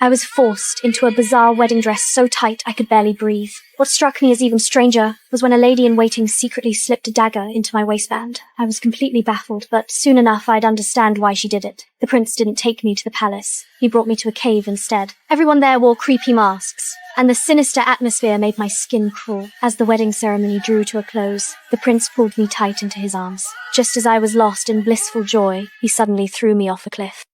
I was forced into a bizarre wedding dress so tight I could barely breathe. What struck me as even stranger was when a lady-in-waiting secretly slipped a dagger into my waistband. I was completely baffled, but soon enough I'd understand why she did it. The prince didn't take me to the palace. He brought me to a cave instead. Everyone there wore creepy masks, and the sinister atmosphere made my skin crawl. As the wedding ceremony drew to a close, the prince pulled me tight into his arms. Just as I was lost in blissful joy, he suddenly threw me off a cliff.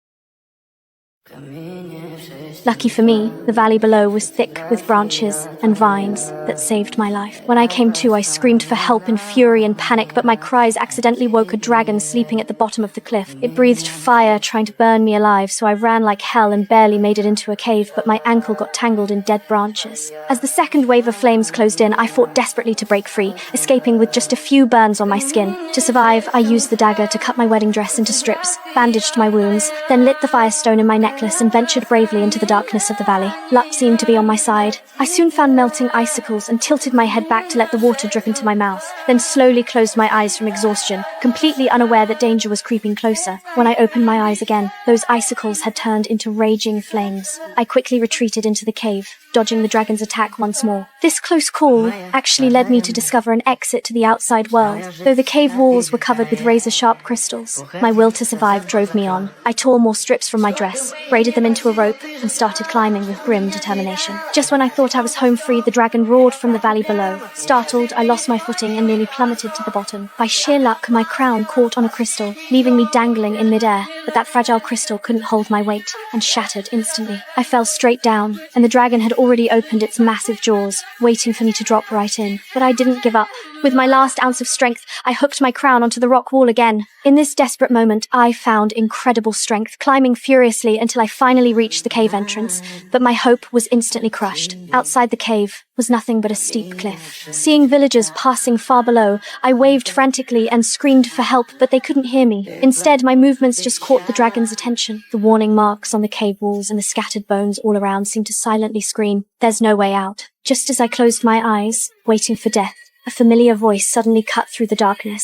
Lucky for me, the valley below was thick with branches and vines that saved my life. When I came to, I screamed for help in fury and panic, but my cries accidentally woke a dragon sleeping at the bottom of the cliff. It breathed fire, trying to burn me alive, so I ran like hell and barely made it into a cave, but my ankle got tangled in dead branches. As the second wave of flames closed in, I fought desperately to break free, escaping with just a few burns on my skin. To survive, I used the dagger to cut my wedding dress into strips, bandaged my wounds, then lit the Firestone in my necklace and ventured bravely into the darkness of the valley. Luck seemed to be on my side. I soon found melting icicles and tilted my head back to let the water drip into my mouth, then slowly closed my eyes from exhaustion, completely unaware that danger was creeping closer. When I opened my eyes again, those icicles had turned into raging flames. I quickly retreated into the cave, dodging the dragon's attack once more. This close call actually led me to discover an exit to the outside world. Though the cave walls were covered with razor-sharp crystals, my will to survive drove me on. I tore more strips from my dress, braided them into a rope, and started climbing with grim determination. Just when I thought I was home free, the dragon roared from the valley below. Startled, I lost my footing and nearly plummeted to the bottom. By sheer luck, my crown caught on a crystal, leaving me dangling in midair, but that fragile crystal couldn't hold my weight and shattered instantly. I fell straight down, and the dragon had already opened its massive jaws, waiting for me to drop right in. But I didn't give up. With my last ounce of strength, I hooked my crown onto the rock wall again. In this desperate moment, I found incredible strength, climbing furiously until I finally reached the cave entrance, but my hope was instantly crushed. Outside the cave was nothing but a steep cliff. Seeing villagers passing far below, I waved frantically and screamed for help, but they couldn't hear me. Instead, my movements just caught the dragon's attention. The warning marks on the cave walls and the scattered bones all around seemed to silently scream, "There's no way out." Just as I closed my eyes, waiting for death, a familiar voice suddenly cut through the darkness.